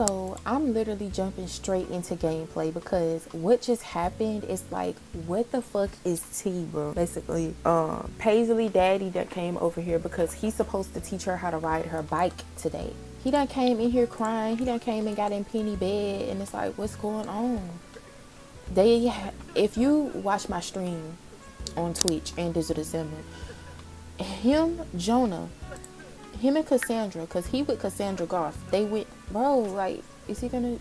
So I'm literally jumping straight into gameplay because what just happened is like, what the fuck is tea, bro? Basically, Paisley daddy that came over here because he's supposed to teach her how to ride her bike today. He done came in here crying. He done came and got in Penny bed, and it's like, what's going on? If you watch my stream on Twitch, andizzlethesimma, Jonah, him and Cassandra, cause he with Cassandra Goff, they went, bro, like, is he gonna,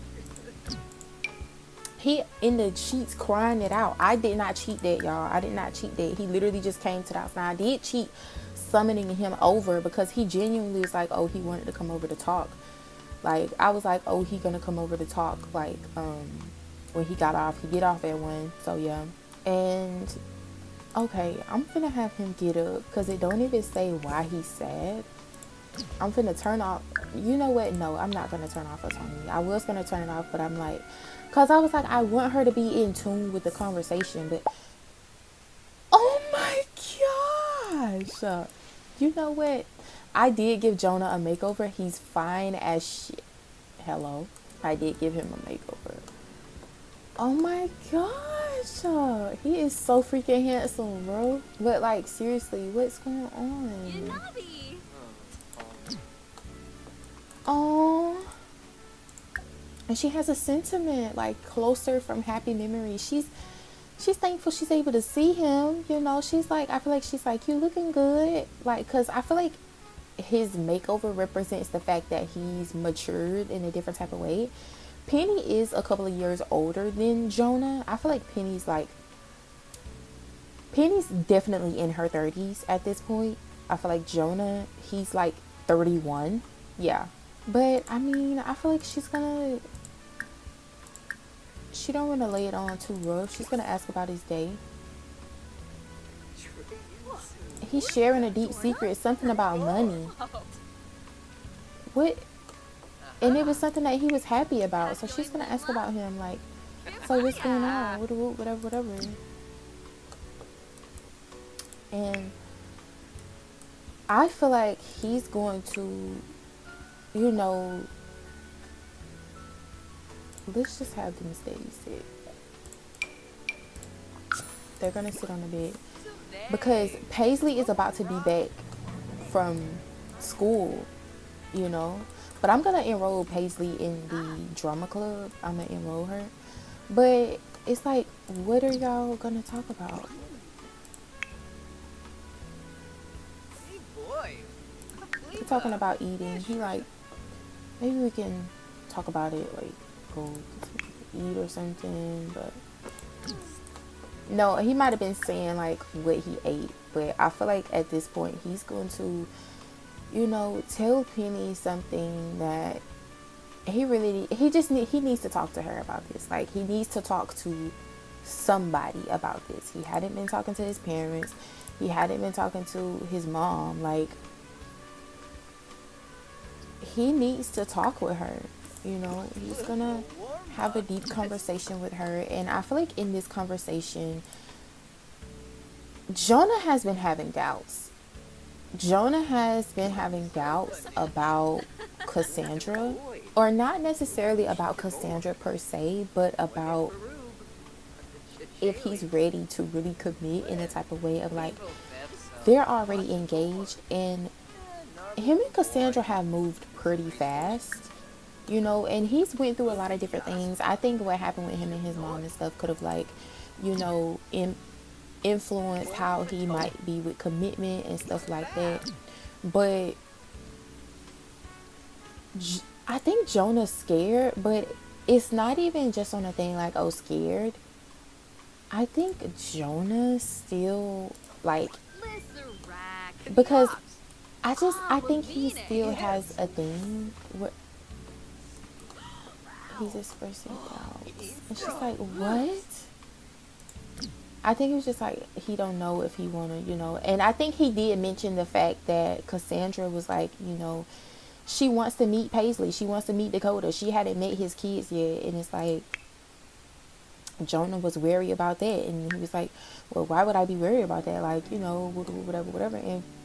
he in the sheets crying it out. I did not cheat that, y'all. I did not cheat that. He literally just came to the house. Now I did cheat summoning him over because he genuinely was like, oh, he wanted to come over to talk. Like, I was like, oh, he gonna come over to talk, like, when he got off. He get off at 1, so yeah. And okay, I'm finna have him get up because it don't even say why he's sad. I'm finna turn off, you know what, no, I'm not gonna turn off autonomy. I was gonna turn it off, but I'm like, because I was like, I want her to be in tune with the conversation, but oh my gosh, you know what, I did give Jonah a makeover. He's fine as shit. Hello, I did give him a makeover. Oh my gosh, he is so freaking handsome, bro. But like, seriously, what's going on? Oh, and she has a sentiment like closer from happy memories. She's thankful she's able to see him, you know. She's like, I feel like she's like, you looking good, like, because I feel like his makeover represents the fact that he's matured in a different type of way. Penny is a couple of years older than Jonah. I feel like Penny's definitely in her 30s at this point. I feel like Jonah, he's like 31. Yeah. But I mean, I feel like she don't want to lay it on too rough. She's gonna ask about his day. He's sharing a deep secret, something about money. What? And it was something that he was happy about. So she's gonna ask about him, like, so what's going on? Whatever. And I feel like he's going to, you know, let's just have them stay sit. They're gonna sit on the bed because Paisley is about to be back from school, you know. But I'm gonna enroll Paisley in the drama club. I'm gonna enroll her. But it's like, what are y'all gonna talk about? We're talking about eating. He like, maybe we can talk about it, like go eat or something. But no, he might have been saying like what he ate. But I feel like at this point he's going to, you know, tell Penny something that he needs to talk to her about this. Like, he needs to talk to somebody about this. He hadn't been talking to his parents. He hadn't been talking to his mom. Like, he needs to talk with her, you know. He's gonna have a deep conversation with her. And I feel like in this conversation, Jonah has been having doubts. Jonah has been having doubts about Cassandra, or not necessarily about Cassandra per se, but about if he's ready to really commit in a type of way of like, they're already engaged and him and Cassandra have moved pretty fast, you know, and he's went through a lot of different things. I think what happened with him and his mom and stuff could have, like, you know, influence how he might be with commitment and stuff like that. But I think Jonah's scared, but it's not even just on a thing like, oh, scared. I think Jonah's still like, because I think he still has a thing where he's expressing doubts. And she's like, what? I think it was just like, he don't know if he want to, you know. And I think he did mention the fact that Cassandra was like, you know, she wants to meet Paisley. She wants to meet Dakota. She hadn't met his kids yet. And it's like, Jonah was wary about that. And he was like, well, why would I be worried about that? Like, you know, whatever. And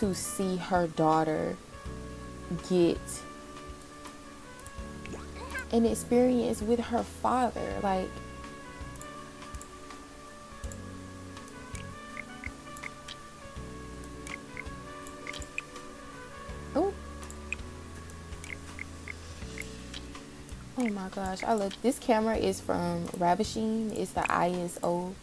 to see her daughter get an experience with her father. Like, oh my gosh, I love this camera. Is from Ravishing. It's the ISO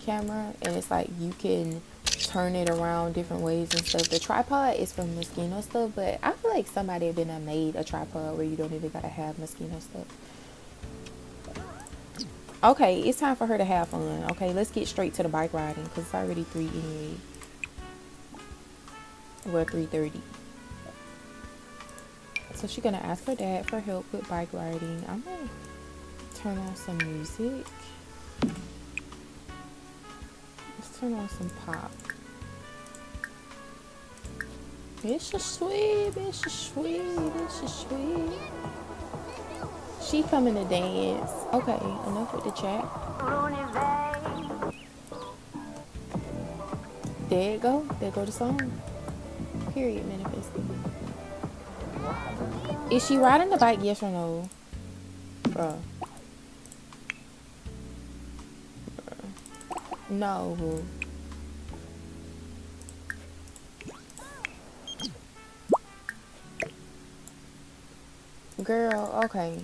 camera, and it's like you can turn it around different ways and stuff. The tripod is from Moschino stuff, but I feel like somebody had been made a tripod where you don't even gotta have Moschino stuff. Okay, it's time for her to have fun. Okay, let's get straight to the bike riding because it's already 3 anyway. Well, 3:30. So she's gonna ask her dad for help with bike riding. I'm gonna turn on some music. Let's turn on some pop. It's a sweet, it's a sweet, it's a sweet. She coming to dance. Okay, enough with the chat. There you go. There go the song. Period, manifesting. Is she riding the bike? Yes or no? Bruh. No. Girl, okay.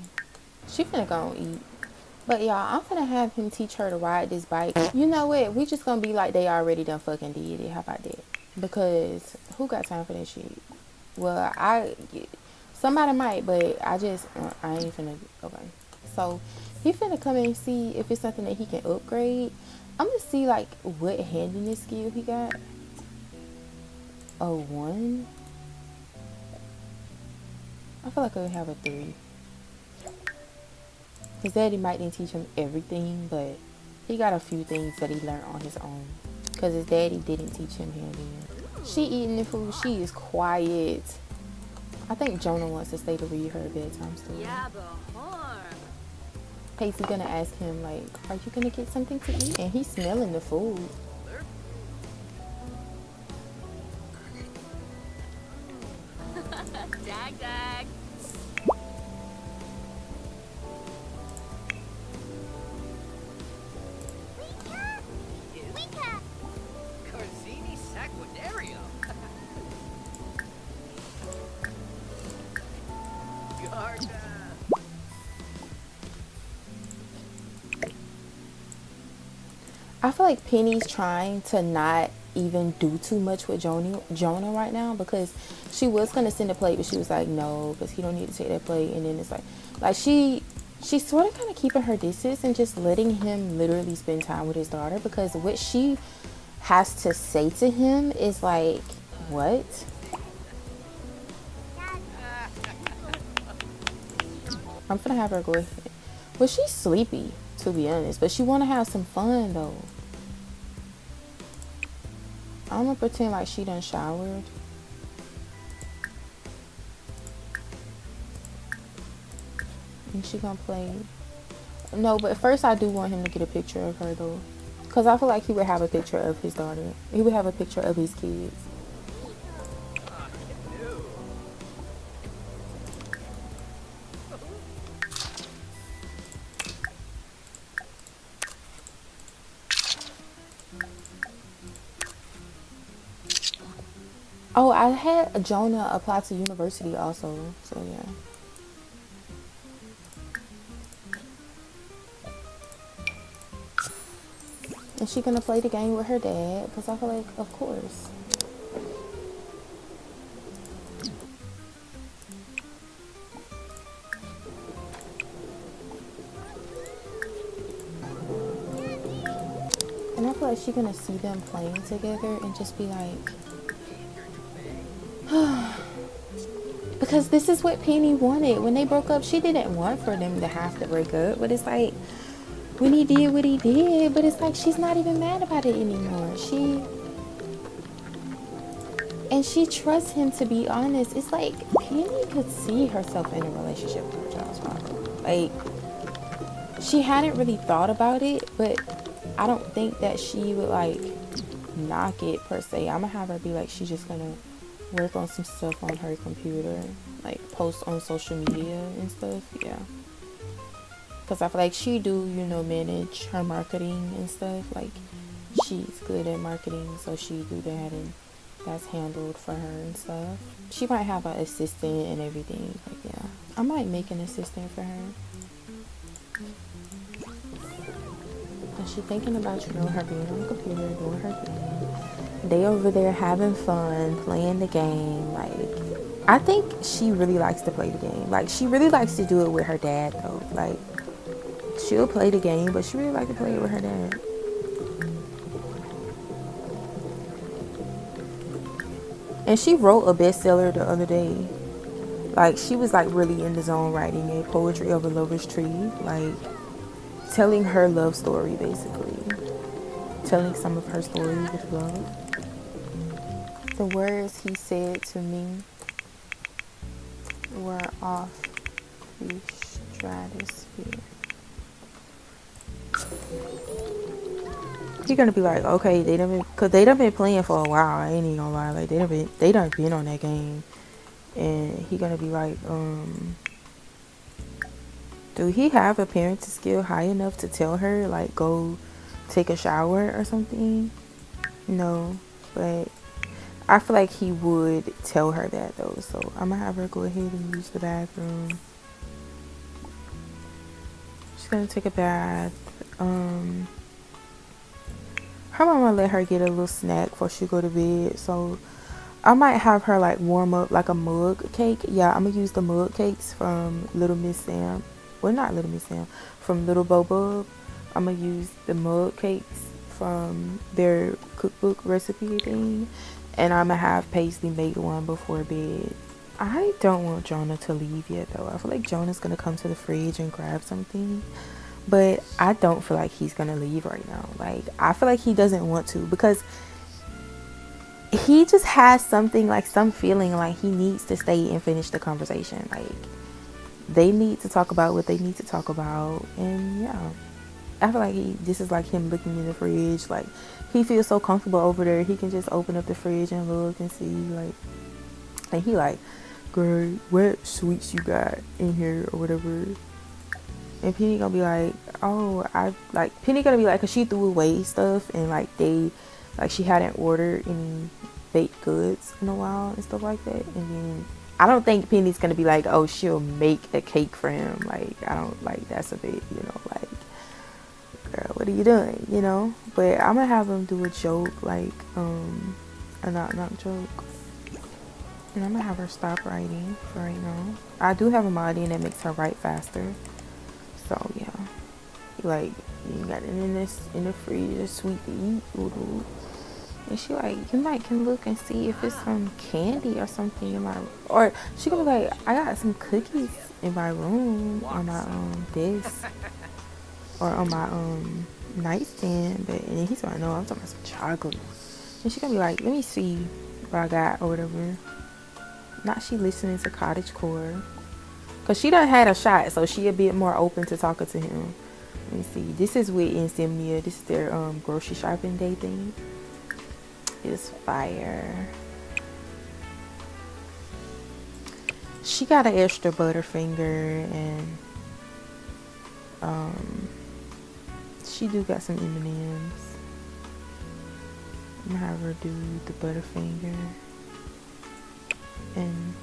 She finna go and eat. But y'all, I'm finna have him teach her to ride this bike. You know what? We just gonna be like they already done fucking did it. How about that? Because who got time for that shit? Well, somebody might, but I ain't finna. Okay. So he finna come in and see if it's something that he can upgrade. I'm gonna see like what handiness skill he got. A 1. I feel like I would have a 3. His daddy might didn't teach him everything, but he got a few things that he learned on his own. Because his daddy didn't teach him handiness. She eating the food. She is quiet. I think Jonah wants to stay to read her a bedtime story. Pacey gonna ask him like, "Are you gonna get something to eat?" And he's smelling the food. Dag dag. Corzini Saguinario. Garda. I feel like Penny's trying to not even do too much with Jonah right now, because she was gonna send a plate, but she was like, no, because he don't need to take that plate. And then it's like she's sort of kind of keeping her distance and just letting him literally spend time with his daughter, because what she has to say to him is like, what? I'm gonna have her go ahead. Well, she's sleepy, to be honest, but she want to have some fun though. I'm gonna pretend like she done showered. And she gonna play. No, but first I do want him to get a picture of her though, because I feel like he would have a picture of his daughter. He would have a picture of his kids. Oh, I had Jonah apply to university also, so yeah. Is she gonna play the game with her dad? Because I feel like, of course. And I feel like she's gonna see them playing together and just be like, because this is what Penny wanted. When they broke up, she didn't want for them to have to break up. But it's like, when he did what he did, but it's like she's not even mad about it anymore. She trusts him to be honest. It's like Penny could see herself in a relationship with her child's father. Like, she hadn't really thought about it, but I don't think that she would like knock it per se. I'm gonna have her be like, she's just gonna work on some stuff on her computer, like post on social media and stuff. Yeah, because I feel like she do, you know, manage her marketing and stuff. Like she's good at marketing, so she do that, and that's handled for her and stuff. She might have an assistant and everything. Like, yeah, I might make an assistant for her. And she thinking about, you know, her being on the computer, doing her thing. They over there having fun, playing the game. Like, I think she really likes to play the game. Like, she really likes to do it with her dad, though. Like, she'll play the game, but she really likes to play it with her dad. And she wrote a bestseller the other day. Like, she was, like, really in the zone writing it. Poetry of a Lover's Tree. Like, telling her love story, basically. Telling some of her story with love. The words he said to me were off the stratosphere. You're gonna be like, okay, cause they done been playing for a while. I ain't even gonna lie, like they done been on that game, and he gonna be like, do he have a parenting skill high enough to tell her like go take a shower or something? No, but I feel like he would tell her that though. So I'm gonna have her go ahead and use the bathroom. She's gonna take a bath. Her mama let her get a little snack before she go to bed, so I might have her like warm up like a mug cake. Yeah, I'm gonna use the mug cakes from Little Miss Sam. Well, not Little Miss Sam, from Little Bobo. I'm gonna use the mug cakes from their cookbook recipe thing, and I'm gonna have Paisley make one before bed. I don't want Jonah to leave yet though. I feel like Jonah's gonna come to the fridge and grab something. But I don't feel like he's going to leave right now. Like, I feel like he doesn't want to, because he just has something, like some feeling like he needs to stay and finish the conversation. Like, they need to talk about what they need to talk about. And yeah, I feel like this is like him looking in the fridge. Like, he feels so comfortable over there. He can just open up the fridge and look and see, like, and he like, girl, what sweets you got in here or whatever. And Penny gonna be like, oh, Penny gonna be like, cause she threw away stuff, and like she hadn't ordered any baked goods in a while and stuff like that. And then I don't think Penny's gonna be like, oh, she'll make a cake for him. Like, I don't, like, that's a bit, you know, like, girl, what are you doing, you know? But I'm gonna have him do a joke, like, a knock joke. And I'm gonna have her stop writing for right now. I do have a mod in that makes her write faster. So yeah, like, you got it in the fridge, it's sweet to eat. Ooh. And she like, you might can look and see if it's some candy or something in my, or she gonna be like, I got some cookies in my room on my desk or on my nightstand. But and then he's like, no, I'm talking about some chocolate. And she gonna be like, let me see what I got or whatever. Not she listening to cottagecore. Cause she done had a shot, so she a bit more open to talking to him. Let me see. This is with Insomnia. This is their grocery shopping day thing. It's fire. She got an extra Butterfinger, and she do got some M&Ms. I'm gonna have her do the Butterfinger, and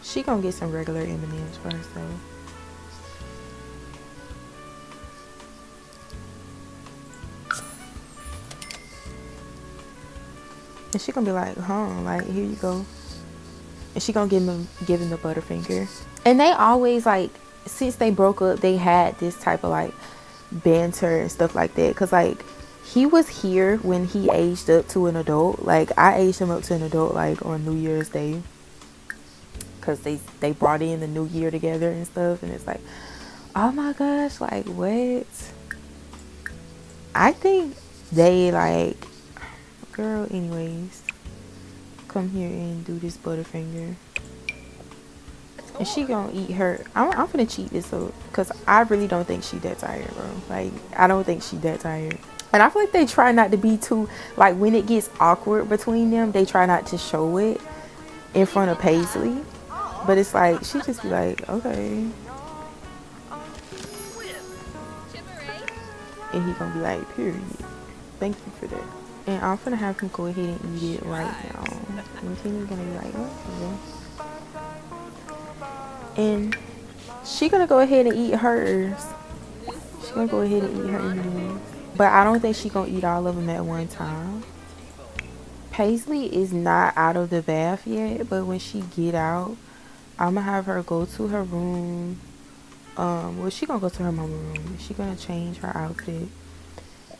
she gonna get some regular M&Ms for herself. And she gonna be like, like, here you go. And she gonna give him the Butterfinger. And they always, like, since they broke up, they had this type of, like, banter and stuff like that. Cause, like, he was here when he aged up to an adult. Like, I aged him up to an adult, like, on New Year's Day. Because they brought in the new year together and stuff, and it's like, oh my gosh, like, what? I think they, like, girl, anyways, come here and do this Butterfinger. And she gonna eat her. I'm gonna cheat this up because I really don't think she that tired, bro. Like, I don't think she that tired. And I feel like they try not to be too, like, when it gets awkward between them, they try not to show it in front of Paisley. But it's like, she just be like, okay. And he gonna be like, period. Thank you for that. And I'm gonna have him go ahead and eat it right now. And Penny's gonna be like, oh, and she gonna go ahead and eat hers. She gonna go ahead and eat her M&Ms. But I don't think she gonna eat all of them at one time. Paisley is not out of the bath yet, but when she get out, I'm gonna have her go to her room. Well, she gonna go to her mama room. She gonna change her outfit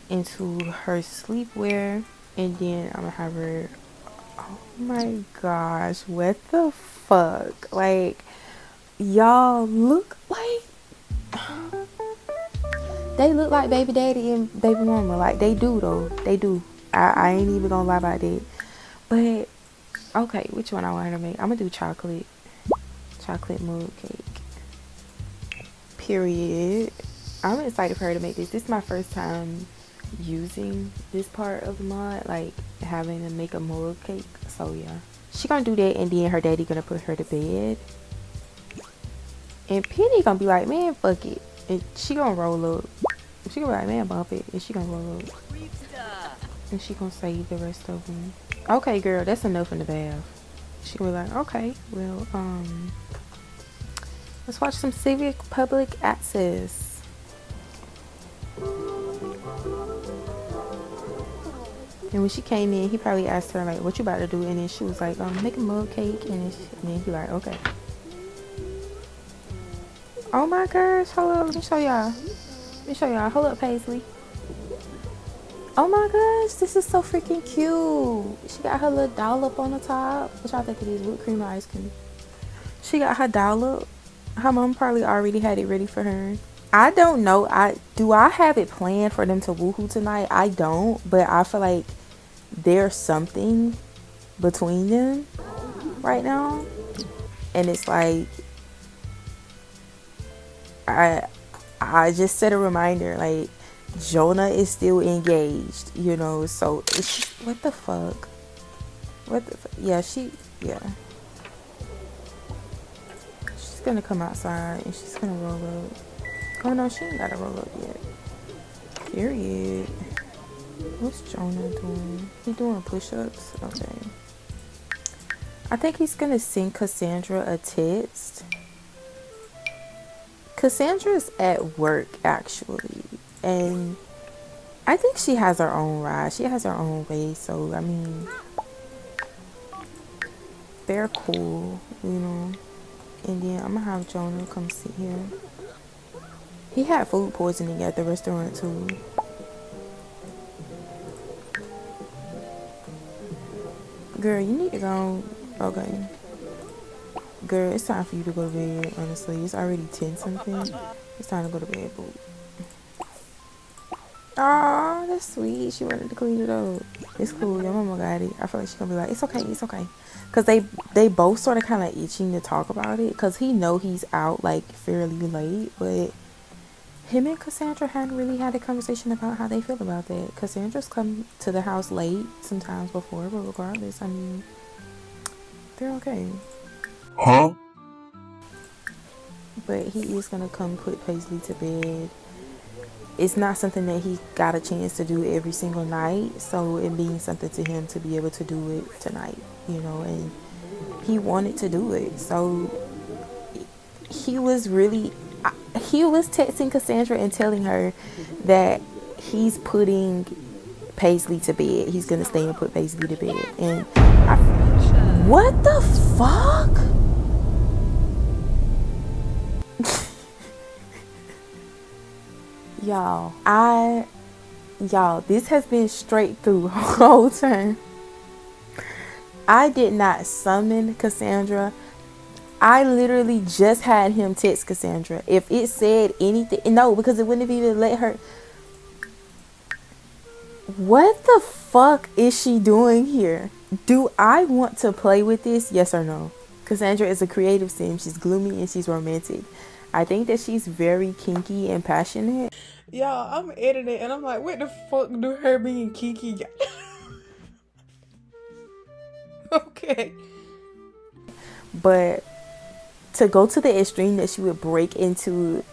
into her sleepwear, and then I'm gonna have her. Oh my gosh, what the fuck? Like, y'all look like they look like baby daddy and baby mama. Like, they do though. They do. I ain't even gonna lie about that. But okay, which one I want her to make? I'm gonna do chocolate mug cake. Period. I'm excited for her to make this. This is my first time using this part of the mod, like having to make a mug cake. So yeah, she gonna do that, and then her daddy gonna put her to bed. And Penny gonna be like, man, fuck it. And she gonna roll up. She gonna be like, man, bump it. And she gonna roll up. And she gonna save the rest of them. Okay, girl, that's enough in the bath. She gonna be like, okay, well, let's watch some civic public access. And when she came in, he probably asked her, like, what you about to do? And then she was like, make a mug cake. And then he like, okay. Oh my gosh, hold up, let me show y'all. Hold up, Paisley. Oh my gosh, this is so freaking cute. She got her little dollop on the top. What y'all think it is? Whipped cream or ice cream? She got her dollop. Her mom probably already had it ready for her. I don't know. Do I have it planned for them to woohoo tonight? I don't, but I feel like there's something between them right now. And it's like, I just set a reminder, like, Jonah is still engaged, you know, so it's just, what the fuck? Yeah, she's gonna come outside and she's gonna roll up. Oh no, she ain't gotta roll up yet. Period. What's Jonah doing? He doing push-ups? Okay. I think he's gonna send Cassandra a text. Cassandra's at work, actually, and I think she has her own ride. She has her own way, so I mean, they're cool, you know. And then I'm gonna have Jonah come sit here. He had food poisoning at the restaurant too. Girl, you need to go. Okay. Girl, it's time for you to go to bed, honestly. It's already 10 something. It's time to go to bed, boo. Aw, that's sweet. She wanted to clean it up. It's cool. Your mama got it. I feel like she's gonna be like, it's okay, it's okay. Because they both sort of kind of itching to talk about it. Because he know he's out, like, fairly late. But him and Cassandra hadn't really had a conversation about how they feel about that. Cassandra's come to the house late sometimes before. But regardless, I mean, they're okay. Huh? But he is gonna come put Paisley to bed. It's not something that he got a chance to do every single night, so it means something to him to be able to do it tonight, you know, and he wanted to do it. So he was texting Cassandra and telling her that he's putting Paisley to bed. He's gonna stay and put Paisley to bed. And what the fuck? Y'all, this has been straight through the whole time. I did not summon Cassandra. I literally just had him text Cassandra. If it said anything, no, because it wouldn't have even let her. What the fuck is she doing here? Do I want to play with this? Yes or no? Cassandra is a creative sim. She's gloomy and she's romantic. I think that she's very kinky and passionate. Y'all, I'm editing and I'm like, what the fuck do her being kinky got? Okay. But to go to the extreme that she would break into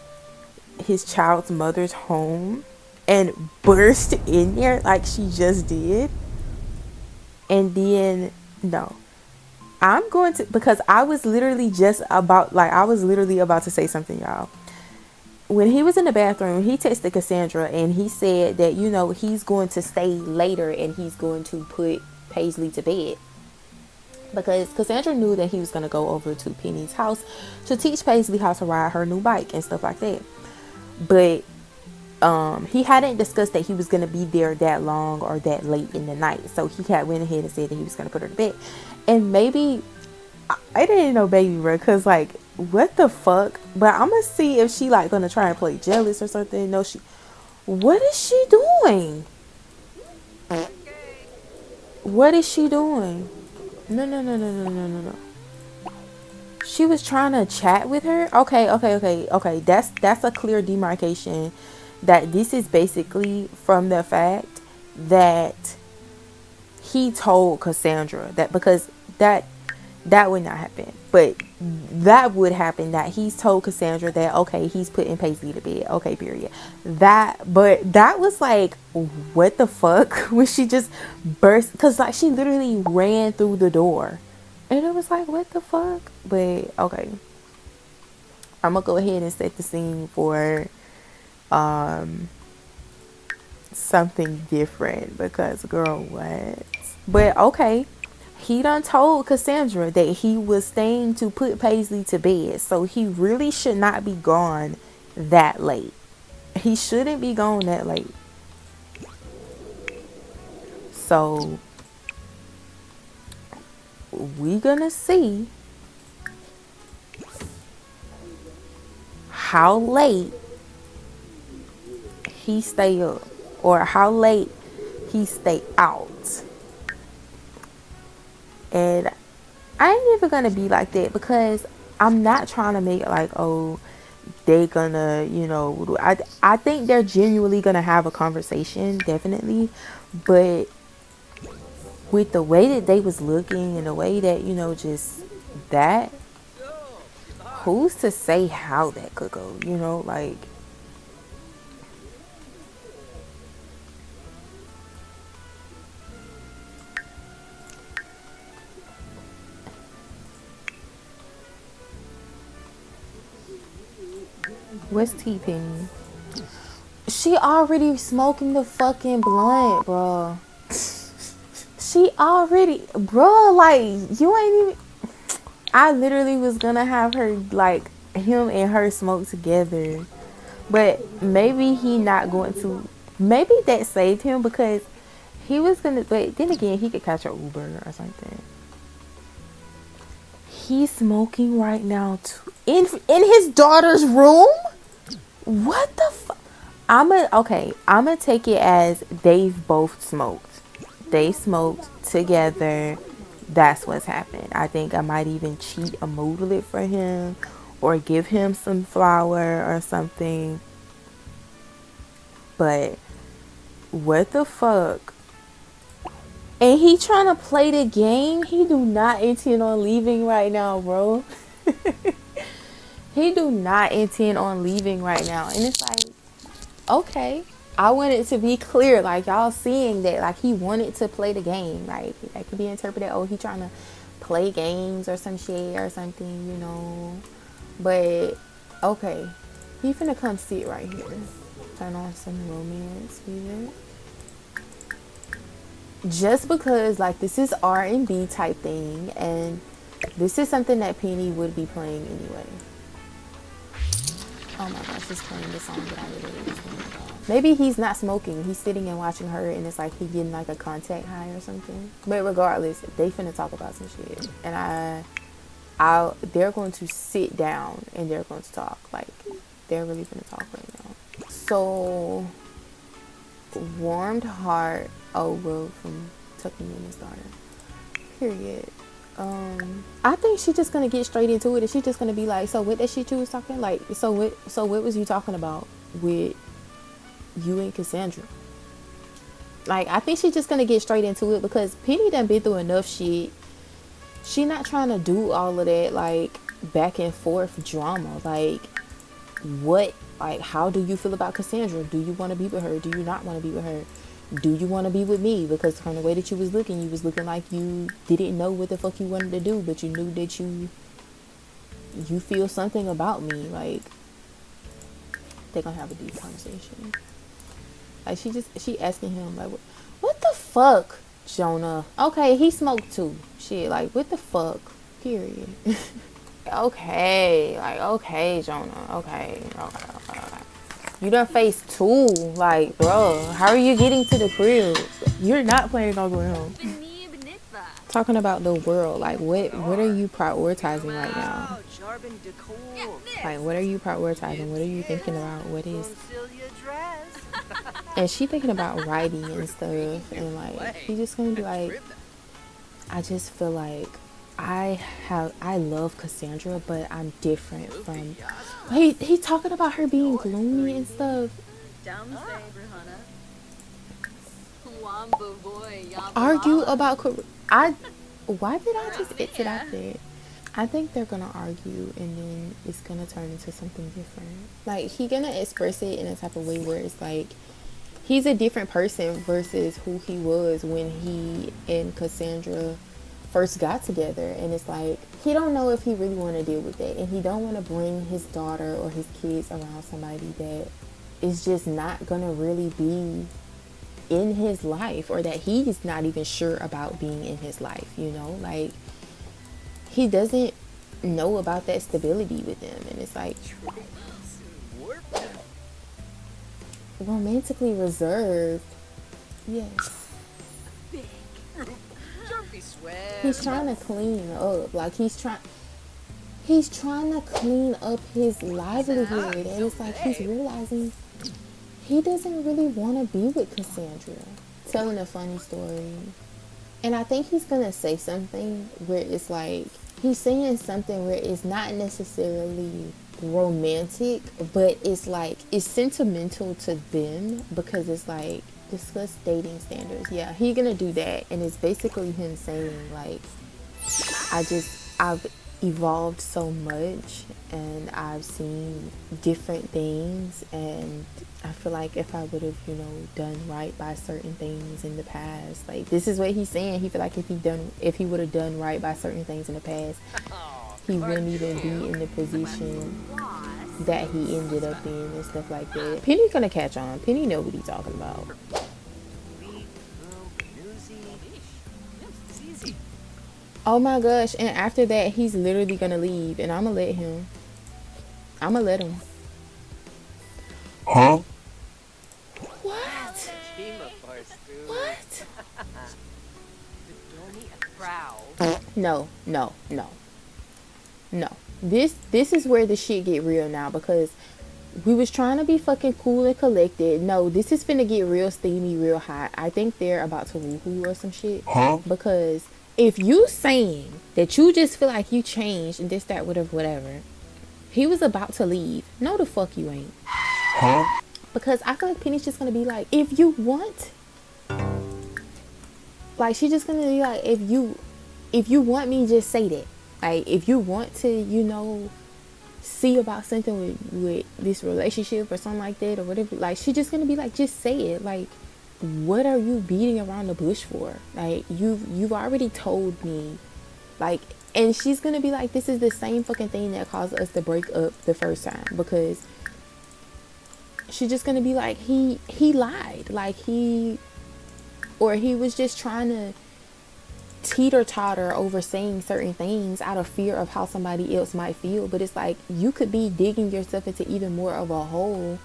his child's mother's home and burst in there like she just did, and then no, I'm going to, because I was literally about to say something, y'all. When he was in the bathroom, he texted Cassandra and he said that, you know, he's going to stay later and he's going to put Paisley to bed, because Cassandra knew that he was going to go over to Penny's house to teach Paisley how to ride her new bike and stuff like that. But he hadn't discussed that he was going to be there that long or that late in the night. So he had went ahead and said that he was going to put her to bed. And maybe, I didn't know baby, bro, because like, what the fuck? But I'm going to see if she like going to try and play jealous or something. No, what is she doing? What is she doing? No. She was trying to chat with her. Okay. That's a clear demarcation that this is basically from the fact that he told Cassandra that, because that would not happen, but that would happen, that he's told Cassandra that, okay, he's putting Paisley to bed. Okay, period. But that was like, what the fuck? When she just burst, because like she literally ran through the door. And it was like, what the fuck? But, okay. I'm going to go ahead and set the scene for something different. Because, girl, what? But, okay. He done told Cassandra that he was staying to put Paisley to bed. So, he really should not be gone that late. He shouldn't be gone that late. So we gonna see how late he stay up or how late he stay out. And I ain't even gonna be like that, because I'm not trying to make it like, oh, they gonna, you know, I think they're genuinely gonna have a conversation, definitely. But with the way that they was looking and the way that, you know, just that, who's to say how that could go, you know, like. What's T-Penny? She already smoking the fucking blunt, bro. She already, bro, like, you ain't even. I literally was gonna have her, like, him and her smoke together. But maybe he not going to. Maybe that saved him, because he was gonna. But then again, he could catch an Uber or something. He's smoking right now too, in his daughter's room. What the fuck? I'ma take it as they've both smoked. They smoked together. That's what's happened. I think I might even cheat a moodlet for him, or give him some flour or something. But what the fuck? And he trying to play the game. He do not intend on leaving right now, bro. He do not intend on leaving right now. And it's like, okay, I want it to be clear, like, y'all seeing that, like, he wanted to play the game. Like, that could be interpreted, oh, he trying to play games or some shit or something, you know. But, okay, he finna come sit right here. Turn on some romance music. Just because, like, this is R&B type thing, and this is something that Penny would be playing anyway. Oh my gosh, he's playing the song that I literally was thinking about. Maybe he's not smoking. He's sitting and watching her, and it's like he getting like a contact high or something. But regardless, they finna talk about some shit. And they're going to sit down and they're going to talk. Like, they're really finna talk right now. So, warmed heart. Oh, well, from tucking in his daughter. Period. I think she's just gonna get straight into it, and she's just gonna be like, so what that shit you was talking, like, so what was you talking about with you and Cassandra? Like, I think she's just gonna get straight into it because Penny done been through enough shit. She not trying to do all of that, like, back and forth drama. Like, what, like, how do you feel about Cassandra? Do you want to be with her? Do you not want to be with her? Do you want to be with me? Because from the way that you was looking like you didn't know what the fuck you wanted to do, but you knew that you feel something about me. Like, they're gonna have a deep conversation. Like, she asking him, like, what the fuck, Jonah? Okay, he smoked too. Shit, like, what the fuck? Period. Okay, Jonah. Okay. You done faced 2. Like, bro, how are you getting to the crib? You're not planning on going home. Talking about the world, like, what are you prioritizing right now? Like, what are you prioritizing? What are you thinking about? What is... And she thinking about writing and stuff, and like, he just gonna be like, I just feel like I love Cassandra, but I'm different from... He talking about her being gloomy and stuff. Argue about... Why did I just exit out there? I think they're gonna argue, and then it's gonna turn into something different. Like, he gonna express it in a type of way where it's like, he's a different person versus who he was when he and Cassandra first got together. And it's like, he don't know if he really want to deal with that, and he don't want to bring his daughter or his kids around somebody that is just not gonna really be in his life, or that he's not even sure about being in his life, you know? Like, he doesn't know about that stability with them. And it's like, romantically reserved, yes. He's trying to clean up. Like, he's trying to clean up his livelihood. And it's like, he's realizing he doesn't really want to be with Cassandra. Telling a funny story. And I think he's going to say something where it's like, he's saying something where it's not necessarily romantic, but it's like, it's sentimental to them, because it's like, discuss dating standards. Yeah, he's going to do that. And it's basically him saying, like, I've evolved so much, and I've seen different things, and I feel like if I would have, you know, done right by certain things in the past, like, this is what he's saying. He feel like if he would have done right by certain things in the past, he wouldn't even be in the position that he ended up in and stuff like that. Penny's gonna catch on. Penny know what he's talking about. Oh my gosh, and after that, he's literally gonna leave, and I'm gonna let him. Huh? What? What? No. This is where the shit get real now, because we was trying to be fucking cool and collected. No, this is finna get real steamy, real hot. I think they're about to woohoo or some shit. Huh? Because if you saying that you just feel like you changed and this, that, whatever, he was about to leave. No, the fuck you ain't. Huh? Because I feel like Penny's just gonna be like, if you want, like, she's just gonna be like, if you want me, just say that. Like, if you want to, you know, see about something with this relationship or something like that or whatever, like, she's just gonna be like, just say it. Like, what are you beating around the bush for? Like, you've already told me. Like, and she's gonna be like, this is the same fucking thing that caused us to break up the first time, because she's just gonna be like, he lied. Like, he was just trying to teeter-totter over saying certain things out of fear of how somebody else might feel. But it's like, you could be digging yourself into even more of a hole,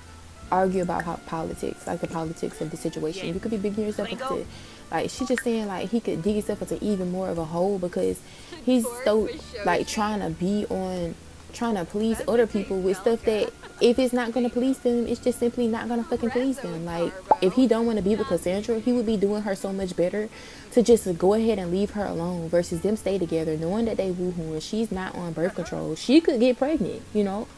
argue about how politics, like the politics of the situation. You could be digging yourself into, like, she's just saying, like, he could dig himself into even more of a hole, because he's so, like, trying trying to please other people with stuff that if it's not gonna please them, it's just simply not gonna fucking please them. Like, if he don't want to be with Cassandra, he would be doing her so much better to just go ahead and leave her alone versus them stay together, knowing that they woohoo and she's not on birth control. She could get pregnant, you know.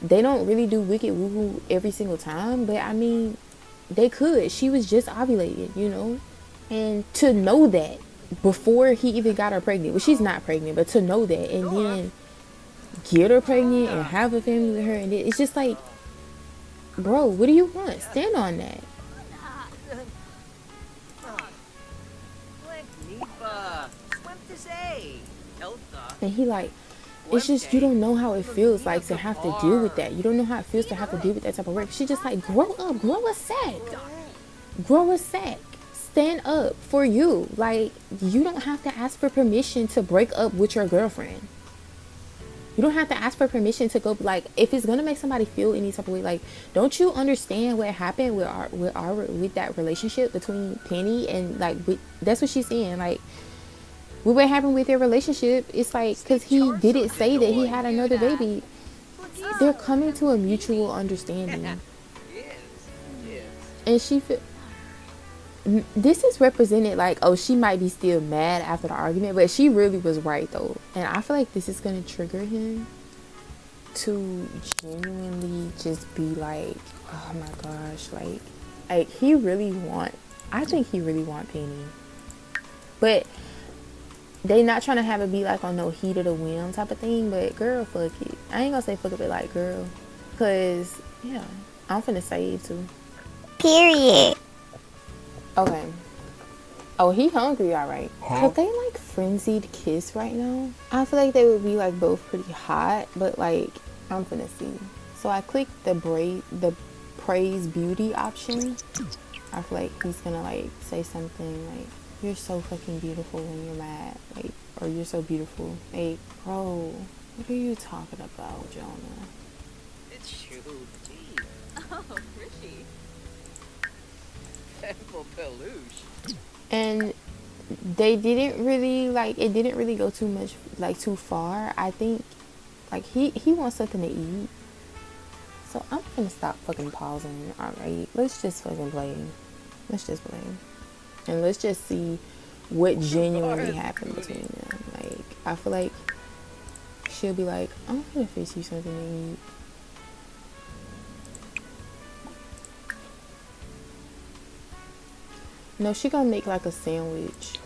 They don't really do wicked woohoo every single time, but I mean, they could. She was just ovulated, you know, and to know that before he even got her pregnant, well, she's not pregnant, but to know that and then get her pregnant and have a family with her, and it's just like, bro, what do you want? Stand on that. And he like, it's just, you don't know how it feels like to have to deal with that. You don't know how it feels to have to deal with that type of work. She just like, grow up, grow a sack, grow a sack, stand up for you. Like, you don't have to ask for permission to break up with your girlfriend. You don't have to ask for permission to go, like, if it's gonna make somebody feel any type of way, like, don't you understand what happened with that relationship between Penny and, like, that's what she's saying, like, with what happened with their relationship, it's like, because he didn't say that he had another baby, they're coming to a mutual understanding. And she feel, this is represented like, oh, she might be still mad after the argument, but she really was right though. And I feel like this is gonna trigger him to genuinely just be like, oh my gosh, like he really want, I think he really want Penny, but they not trying to have it be like on no heat of the whim type of thing. But girl, fuck it. I ain't gonna say fuck it, but like, girl, cause yeah, I'm finna save too. Period. Okay. Oh, he hungry, alright. Could they like frenzied kiss right now? I feel like they would be like both pretty hot, but like, I'm finna see. So I clicked the praise beauty option. I feel like he's gonna like say something like, you're so fucking beautiful when you're mad, like, or you're so beautiful. Like, bro, what are you talking about, Jonah? It's too deep. Oh, pretty. Peluche. And they didn't really like, it didn't really go too much, like too far. I think like he wants something to eat, so I'm gonna stop fucking pausing. All right, let's just fucking play. Let's just play, and let's just see what genuinely happened between them. Like, I feel like she'll be like, I'm gonna fix you something to eat. No, she gonna make like a sandwich.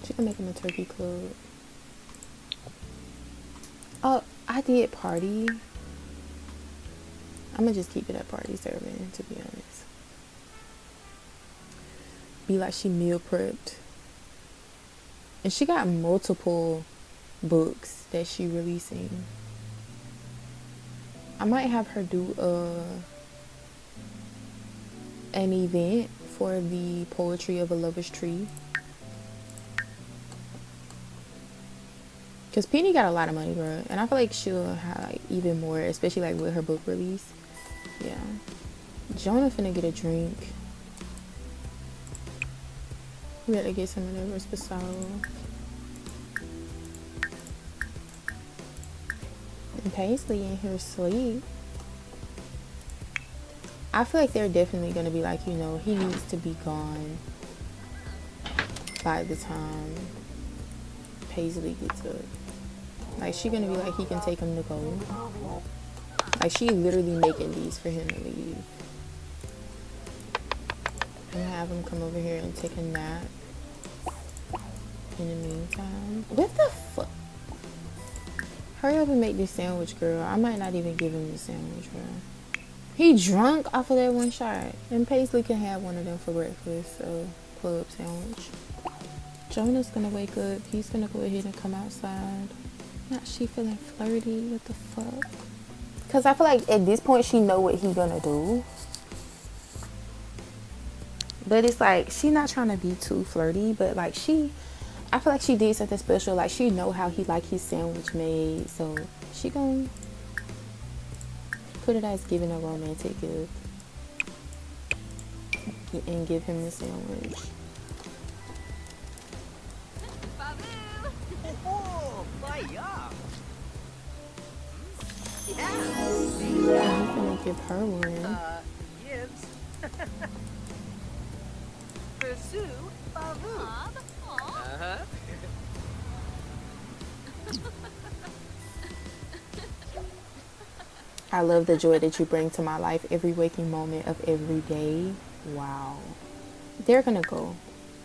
She gonna make him a turkey club. Oh, I did party. I'm gonna just keep it at party serving, to be honest. Be like she meal prepped. And she got multiple books that she releasing. I might have her do an event for the poetry of a lover's tree. Cause Penny got a lot of money, bro, and I feel like she'll have like even more, especially like with her book release. Yeah, Jonah finna get a drink. We gotta get some of that Reposado. And Paisley in here asleep. I feel like they're definitely gonna be like, you know, he needs to be gone by the time Paisley gets up. Like, she gonna be like, he can take him to go. Like, she literally making these for him to leave. And have him come over here and take a nap in the meantime. What the fuck? Hurry up and make this sandwich, girl. I might not even give him the sandwich, girl. He drunk off of that one shot. And Paisley can have one of them for breakfast. So, club sandwich. Jonah's gonna wake up. He's gonna go ahead and come outside. Not she feeling flirty. What the fuck? Because I feel like at this point she know what he gonna do. But it's like, she not trying to be too flirty. But like, she I feel like she did something special. Like, she know how he like his sandwich made, so she gonna put it as giving a romantic gift and give him the sandwich. Oh, fire! Yeah. I'm gonna give her one. Yibs. Pursue, babu. Uh-huh. I love the joy that you bring to my life every waking moment of every day. Wow. They're gonna go.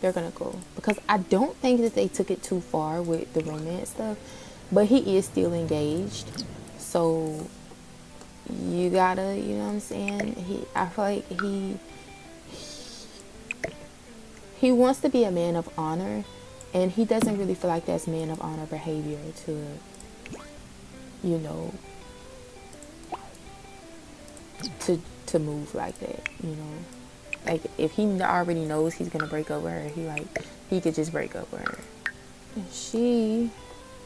They're gonna go. Because I don't think that they took it too far with the romance stuff. But he is still engaged. So you gotta, you know what I'm saying? I feel like he wants to be a man of honor, and he doesn't really feel like that's man of honor behavior to, you know, to move like that, you know. Like, if he already knows he's gonna break up with her, he could just break up with her. And she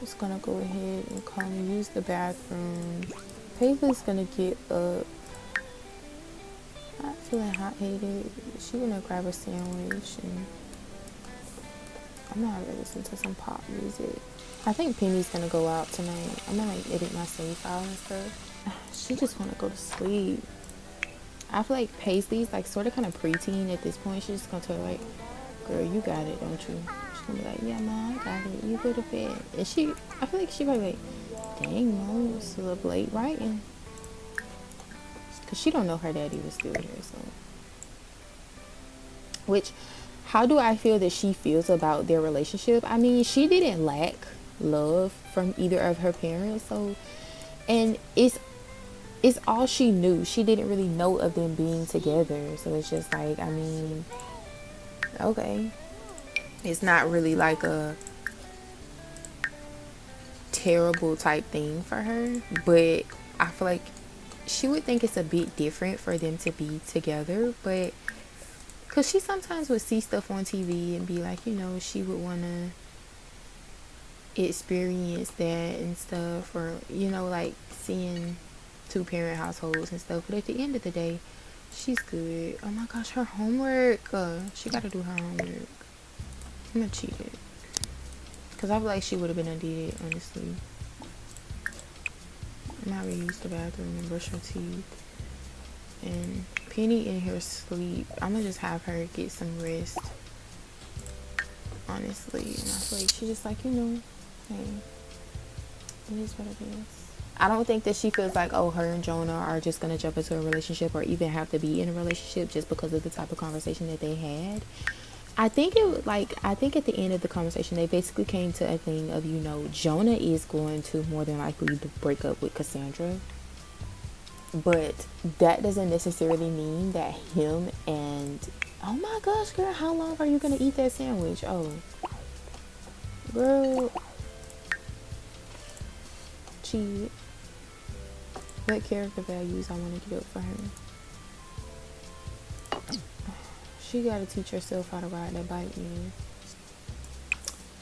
is gonna go ahead and come use the bathroom. Paisley's gonna get up, not feeling hot-headed. She's gonna grab a sandwich, and I'm gonna have to listen to some pop music. I think Penny's gonna go out tonight. I'm gonna like edit my save file and stuff. She just wanna go to sleep. I feel like Paisley's like sort of kind of preteen at this point. She's just gonna tell her like, girl, you got it, don't you? She's gonna be like, yeah, Mom, I got it. You go to bed. And I feel like she probably like, dang, Mom, it's a little late writing. Because she don't know her daddy was still here, so. Which, how do I feel that she feels about their relationship? I mean, she didn't lack love from either of her parents, so. And it's all she knew. She didn't really know of them being together. So it's just like, I mean, okay. It's not really like a terrible type thing for her. But I feel like she would think it's a bit different for them to be together. But because she sometimes would see stuff on TV and be like, you know, she would want to experience that and stuff. Or, you know, like seeing two-parent households and stuff, but at the end of the day, she's good. Oh my gosh, her homework. She got to do her homework. I'm gonna cheat it because I feel like she would have been undid, honestly. I'm not really used to the bathroom and brush her teeth. And Penny in her sleep. I'm gonna just have her get some rest, honestly. And I feel like she's just like, you know, hey, it is what it is. I don't think that she feels like, oh, her and Jonah are just going to jump into a relationship or even have to be in a relationship just because of the type of conversation that they had. I think at the end of the conversation, they basically came to a thing of, you know, Jonah is going to more than likely break up with Cassandra. But that doesn't necessarily mean that him and, oh my gosh, girl, how long are you going to eat that sandwich? Oh, girl, cheat. What character values I want to get up for her? She got to teach herself how to ride that bike, man.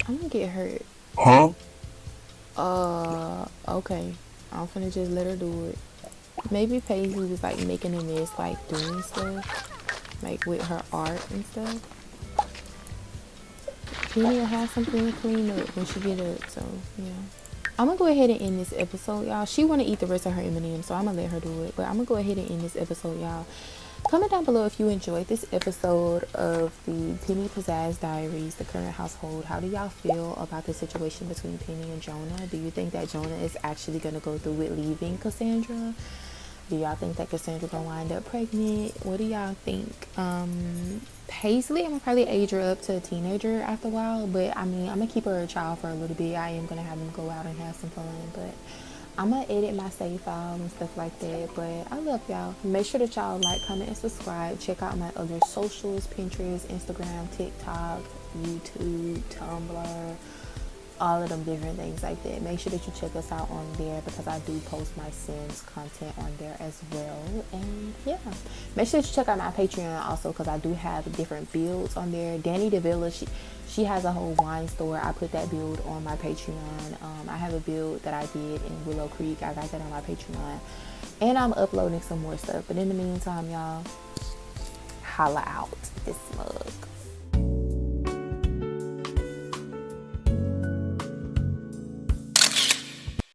I'm going to get hurt. Huh? Okay. I'm finna just let her do it. Maybe Paisley was like making a mess, like doing stuff, like with her art and stuff. Penny will have something to clean up when she get up, so yeah. I'm gonna go ahead and end this episode, y'all. She wanna eat the rest of her M&M, so I'm gonna let her do it. But I'm gonna go ahead and end this episode, y'all. Comment down below if you enjoyed this episode of the Penny Pizzazz Diaries, the current household. How do y'all feel about the situation between Penny and Jonah? Do you think that Jonah is actually gonna go through with leaving Cassandra? Do y'all think that Cassandra gonna wind up pregnant? What do y'all think? Paisley, I'm gonna probably age her up to a teenager after a while, but I mean, I'm gonna keep her a child for a little bit. I am gonna have them go out and have some fun, but I'm gonna edit my save file and stuff like that. But I love y'all. Make sure that y'all like, comment, and subscribe. Check out my other socials: Pinterest, Instagram, TikTok, YouTube, Tumblr, all of them different things like that. Make sure that you check us out on there because I do post my Sims content on there as well. And yeah, make sure that you check out my Patreon also because I do have different builds on there. Dani Davila, she has a whole wine store. I put that build on my Patreon. I have a build that I did in Willow Creek. I got that on my Patreon, and I'm uploading some more stuff. But in the meantime, y'all, holla out this mug.